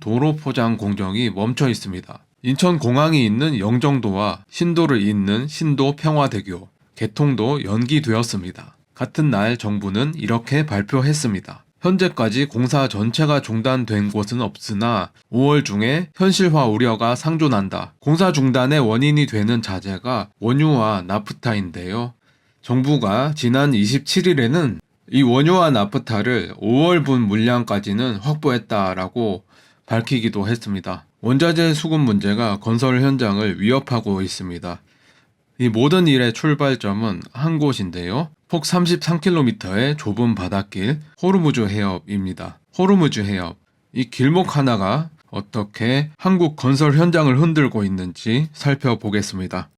도로 포장 공정이 멈춰 있습니다. 인천공항이 있는 영종도와 신도를 잇는 신도 평화대교 개통도 연기되었습니다. 같은 날 정부는 이렇게 발표했습니다. 현재까지 공사 전체가 중단된 곳은 없으나 5월 중에 현실화 우려가 상존한다. 공사 중단의 원인이 되는 자재가 원유와 나프타인데요. 정부가 지난 27일에는 이 원유와 나프타를 5월분 물량까지는 확보했다라고 밝히기도 했습니다. 원자재 수급 문제가 건설 현장을 위협하고 있습니다. 이 모든 일의 출발점은 한 곳인데요. 폭 33km의 좁은 바닷길 호르무즈 해협입니다. 호르무즈 해협, 이 길목 하나가 어떻게 한국 건설 현장을 흔들고 있는지 살펴보겠습니다.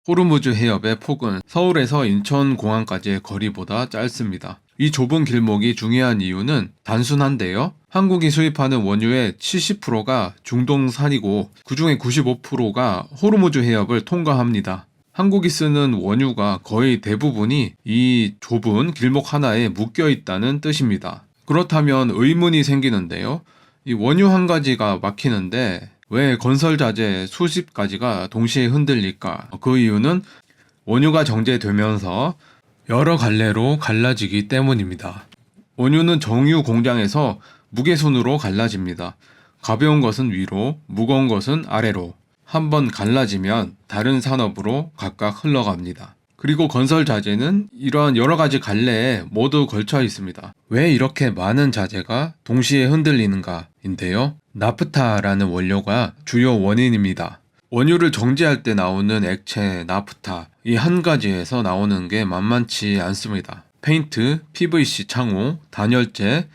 호르무즈 해협의 폭은 서울에서 인천공항까지의 거리보다 짧습니다. 이 좁은 길목이 중요한 이유는 단순한데요. 한국이 수입하는 원유의 70%가 중동산이고 그중에 95%가 호르무즈 해협을 통과합니다. 한국이 쓰는 원유가 거의 대부분이 이 좁은 길목 하나에 묶여 있다는 뜻입니다. 그렇다면 의문이 생기는데요. 이 원유 한 가지가 막히는데 왜 건설 자재 수십 가지가 동시에 흔들릴까? 그 이유는 원유가 정제되면서 여러 갈래로 갈라지기 때문입니다. 원유는 정유 공장에서 무게순으로 갈라집니다. 가벼운 것은 위로, 무거운 것은 아래로. 한번 갈라지면 다른 산업으로 각각 흘러갑니다. 그리고 건설 자재는 이러한 여러 가지 갈래에 모두 걸쳐 있습니다. 왜 이렇게 많은 자재가 동시에 흔들리는가인데요. 나프타라는 원료가 주요 원인입니다. 원유를 정제할 때 나오는 액체 나프타, 이 한 가지에서 나오는 게 만만치 않습니다. 페인트, PVC 창호, 단열재,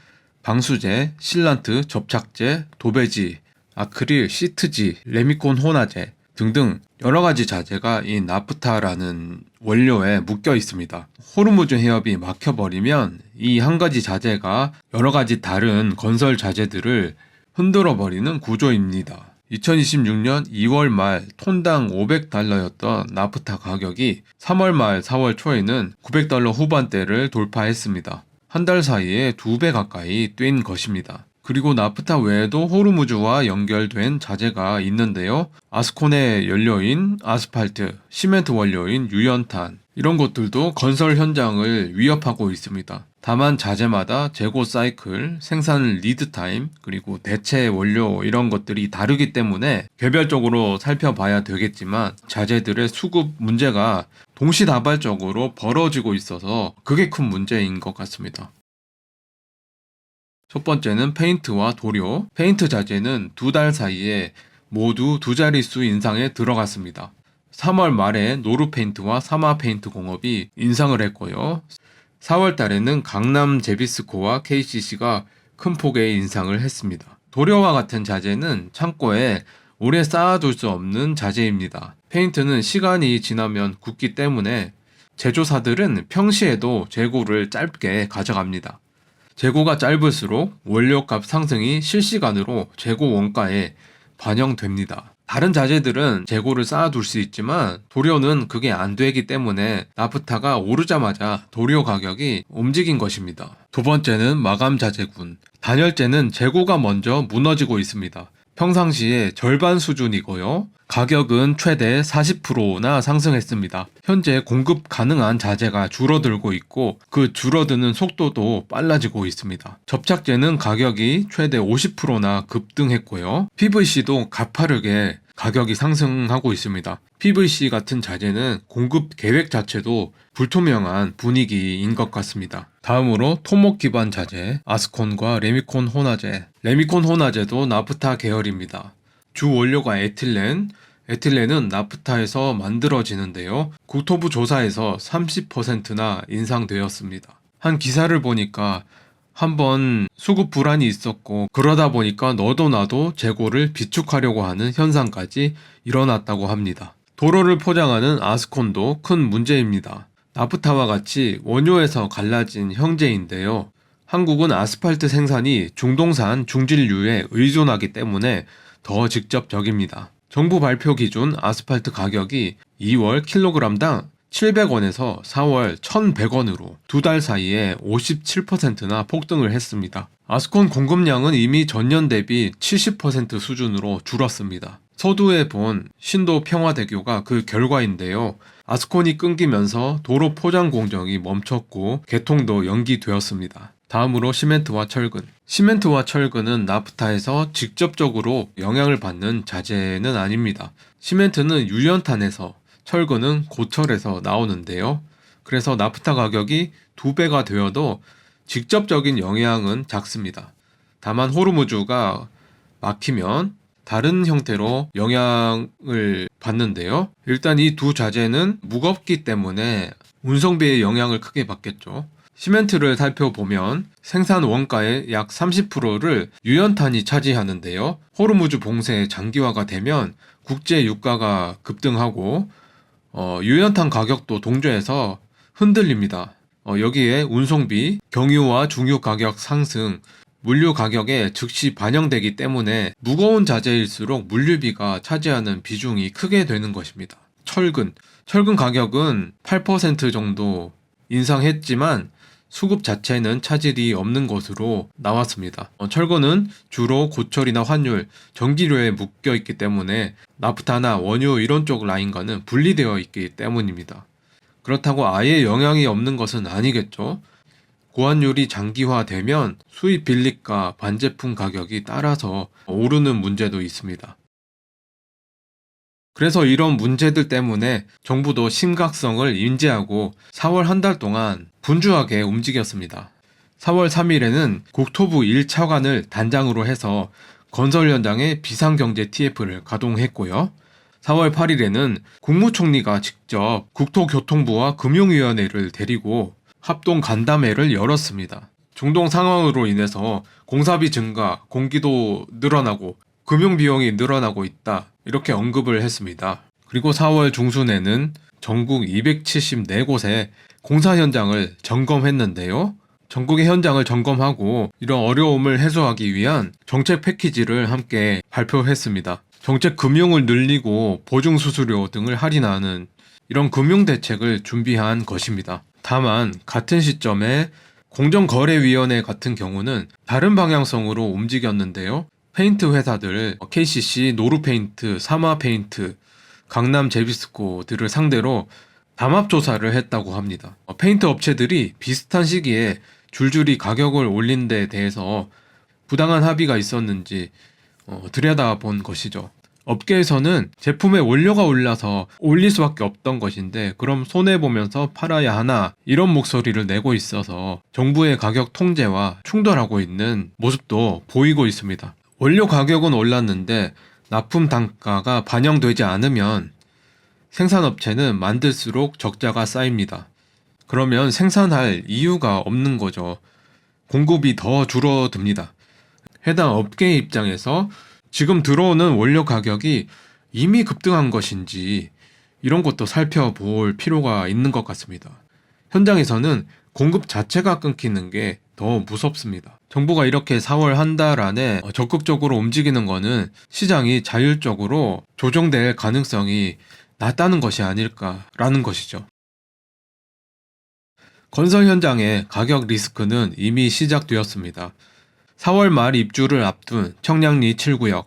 방수제, 실란트, 접착제, 도배지, 아크릴, 시트지, 레미콘 혼화제 등등 여러가지 자재가 이 나프타라는 원료에 묶여 있습니다. 호르무즈 해협이 막혀버리면 이 한 가지 자재가 여러가지 다른 건설 자재들을 흔들어버리는 구조입니다. 2026년 2월 말 톤당 $500였던 나프타 가격이 3월 말 4월 초에는 $900 후반대를 돌파했습니다. 한 달 사이에 2배 가까이 뛴 것입니다. 그리고 나프타 외에도 호르무즈와 연결된 자재가 있는데요. 아스콘의 연료인 아스팔트, 시멘트 원료인 유연탄 이런 것들도 건설 현장을 위협하고 있습니다. 다만 자재마다 재고 사이클, 생산 리드 타임, 그리고 대체 원료 이런 것들이 다르기 때문에 개별적으로 살펴봐야 되겠지만 자재들의 수급 문제가 동시다발적으로 벌어지고 있어서 그게 큰 문제인 것 같습니다. 첫 번째는 페인트와 도료. 페인트 자재는 2달 사이에 모두 2자릿수 인상에 들어갔습니다. 3월 말에 노루 페인트와 사마 페인트 공업이 인상을 했고요. 4월 달에는 강남 제비스코와 KCC가 큰 폭의 인상을 했습니다. 도료와 같은 자재는 창고에 오래 쌓아둘 수 없는 자재입니다. 페인트는 시간이 지나면 굳기 때문에 제조사들은 평시에도 재고를 짧게 가져갑니다. 재고가 짧을수록 원료값 상승이 실시간으로 재고 원가에 반영됩니다. 다른 자재들은 재고를 쌓아둘 수 있지만 도료는 그게 안 되기 때문에 나프타가 오르자마자 도료 가격이 움직인 것입니다. 두 번째는 마감 자재군. 단열재는 재고가 먼저 무너지고 있습니다. 평상시에 절반 수준이고요. 가격은 최대 40%나 상승했습니다. 현재 공급 가능한 자재가 줄어들고 있고 그 줄어드는 속도도 빨라지고 있습니다. 접착제는 가격이 최대 50%나 급등했고요. PVC도 가파르게 가격이 상승하고 있습니다. PVC 같은 자재는 공급 계획 자체도 불투명한 분위기인 것 같습니다. 다음으로 토목 기반 자재, 아스콘과 레미콘 혼화재. 레미콘 혼화재도 나프타 계열입니다. 주 원료가 에틸렌, 에틸렌은 나프타에서 만들어지는데요. 국토부 조사에서 30%나 인상되었습니다. 한 기사를 보니까 한번 수급 불안이 있었고 그러다 보니까 너도 나도 재고를 비축하려고 하는 현상까지 일어났다고 합니다. 도로를 포장하는 아스콘도 큰 문제입니다. 나프타와 같이 원료에서 갈라진 형제인데요. 한국은 아스팔트 생산이 중동산 중진류에 의존하기 때문에 더 직접적입니다. 정부 발표 기준 아스팔트 가격이 2월 킬로그램당 700원에서 4월 1100원으로 두 달 사이에 57%나 폭등을 했습니다. 아스콘 공급량은 이미 전년 대비 70% 수준으로 줄었습니다. 서두에 본 신도 평화대교가 그 결과인데요. 아스콘이 끊기면서 도로 포장 공정이 멈췄고 개통도 연기되었습니다. 다음으로 시멘트와 철근. 시멘트와 철근은 나프타에서 직접적으로 영향을 받는 자재는 아닙니다. 시멘트는 유연탄에서, 철근은 고철에서 나오는데요. 그래서 나프타 가격이 2배가 되어도 직접적인 영향은 작습니다. 다만 호르무즈가 막히면 다른 형태로 영향을 받는데요. 일단 이 두 자재는 무겁기 때문에 운송비에 영향을 크게 받겠죠. 시멘트를 살펴보면 생산 원가의 약 30%를 유연탄이 차지하는데요. 호르무즈 봉쇄 장기화가 되면 국제 유가가 급등하고 유연탄 가격도 동조해서 흔들립니다. 여기에 운송비, 경유와 중유 가격 상승, 물류 가격에 즉시 반영되기 때문에 무거운 자재일수록 물류비가 차지하는 비중이 크게 되는 것입니다. 철근 가격은 8% 정도 인상했지만 수급 자체는 차질이 없는 것으로 나왔습니다. 철근은 주로 고철이나 환율, 전기료에 묶여 있기 때문에 나프타나 원유 이런 쪽 라인과는 분리되어 있기 때문입니다. 그렇다고 아예 영향이 없는 것은 아니겠죠. 고환율이 장기화되면 수입 빌리가 반제품 가격이 따라서 오르는 문제도 있습니다. 그래서 이런 문제들 때문에 정부도 심각성을 인지하고 4월 한 달 동안 분주하게 움직였습니다. 4월 3일에는 국토부 1차관을 단장으로 해서 건설 현장에 비상경제 TF를 가동했고요. 4월 8일에는 국무총리가 직접 국토교통부와 금융위원회를 데리고 합동 간담회를 열었습니다. 중동 상황으로 인해서 공사비 증가, 공기도 늘어나고 금융비용이 늘어나고 있다. 이렇게 언급을 했습니다. 그리고 4월 중순에는 전국 274곳의 공사 현장을 점검했는데요. 전국의 현장을 점검하고 이런 어려움을 해소하기 위한 정책 패키지를 함께 발표했습니다. 정책 금융을 늘리고 보증수수료 등을 할인하는 이런 금융대책을 준비한 것입니다. 다만 같은 시점에 공정거래위원회 같은 경우는 다른 방향성으로 움직였는데요. 페인트 회사들 KCC, 노루페인트, 사마페인트, 강남 제비스코들을 상대로 담합조사를 했다고 합니다. 페인트 업체들이 비슷한 시기에 줄줄이 가격을 올린 데 대해서 부당한 합의가 있었는지 들여다본 것이죠. 업계에서는 제품의 원료가 올라서 올릴 수밖에 없던 것인데 그럼 손해보면서 팔아야 하나 이런 목소리를 내고 있어서 정부의 가격 통제와 충돌하고 있는 모습도 보이고 있습니다. 원료 가격은 올랐는데 납품 단가가 반영되지 않으면 생산업체는 만들수록 적자가 쌓입니다. 그러면 생산할 이유가 없는 거죠. 공급이 더 줄어듭니다. 해당 업계의 입장에서 지금 들어오는 원료 가격이 이미 급등한 것인지 이런 것도 살펴볼 필요가 있는 것 같습니다. 현장에서는 공급 자체가 끊기는 게 더 무섭습니다. 정부가 이렇게 4월 한 달 안에 적극적으로 움직이는 것은 시장이 자율적으로 조정될 가능성이 낮다는 것이 아닐까라는 것이죠. 건설 현장의 가격 리스크는 이미 시작되었습니다. 4월 말 입주를 앞둔 청량리 7구역.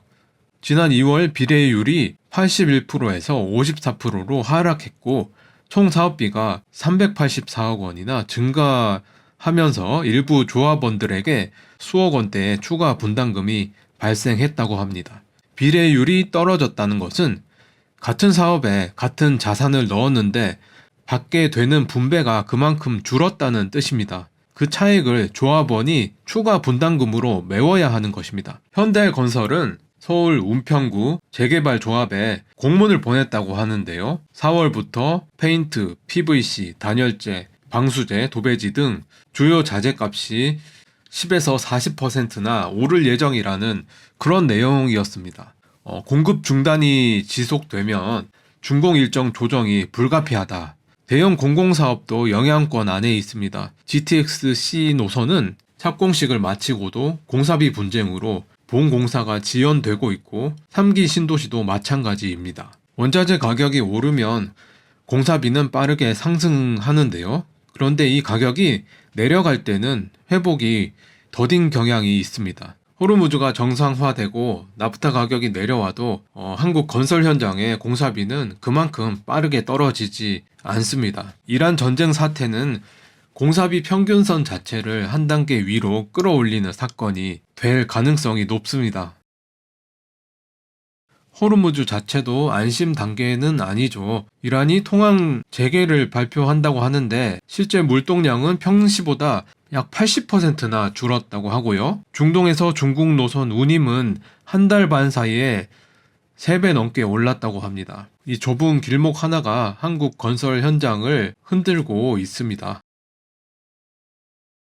지난 2월 비례율이 81%에서 54%로 하락했고 총 사업비가 384억 원이나 증가하면서 일부 조합원들에게 수억 원대의 추가 분담금이 발생했다고 합니다. 비례율이 떨어졌다는 것은 같은 사업에 같은 자산을 넣었는데 받게 되는 분배가 그만큼 줄었다는 뜻입니다. 그 차액을 조합원이 추가 분담금으로 메워야 하는 것입니다. 현대건설은 서울 운평구 재개발조합에 공문을 보냈다고 하는데요. 4월부터 페인트, PVC, 단열재, 방수제, 도배지 등 주요 자재값이 10에서 40%나 오를 예정이라는 그런 내용이었습니다. 공급 중단이 지속되면 준공 일정 조정이 불가피하다. 대형 공공사업도 영향권 안에 있습니다. GTX-C 노선은 착공식을 마치고도 공사비 분쟁으로 본공사가 지연되고 있고 3기 신도시도 마찬가지입니다. 원자재 가격이 오르면 공사비는 빠르게 상승하는데요. 그런데 이 가격이 내려갈 때는 회복이 더딘 경향이 있습니다. 호르무즈가 정상화되고 나프타 가격이 내려와도 한국 건설 현장의 공사비는 그만큼 빠르게 떨어지지 않습니다. 이란 전쟁 사태는 공사비 평균선 자체를 한 단계 위로 끌어올리는 사건이 될 가능성이 높습니다. 호르무즈 자체도 안심 단계는 아니죠. 이란이 통항 재개를 발표한다고 하는데 실제 물동량은 평시보다 약 80%나 줄었다고 하고요. 중동에서 중국 노선 운임은 한 달 반 사이에 3배 넘게 올랐다고 합니다. 이 좁은 길목 하나가 한국 건설 현장을 흔들고 있습니다.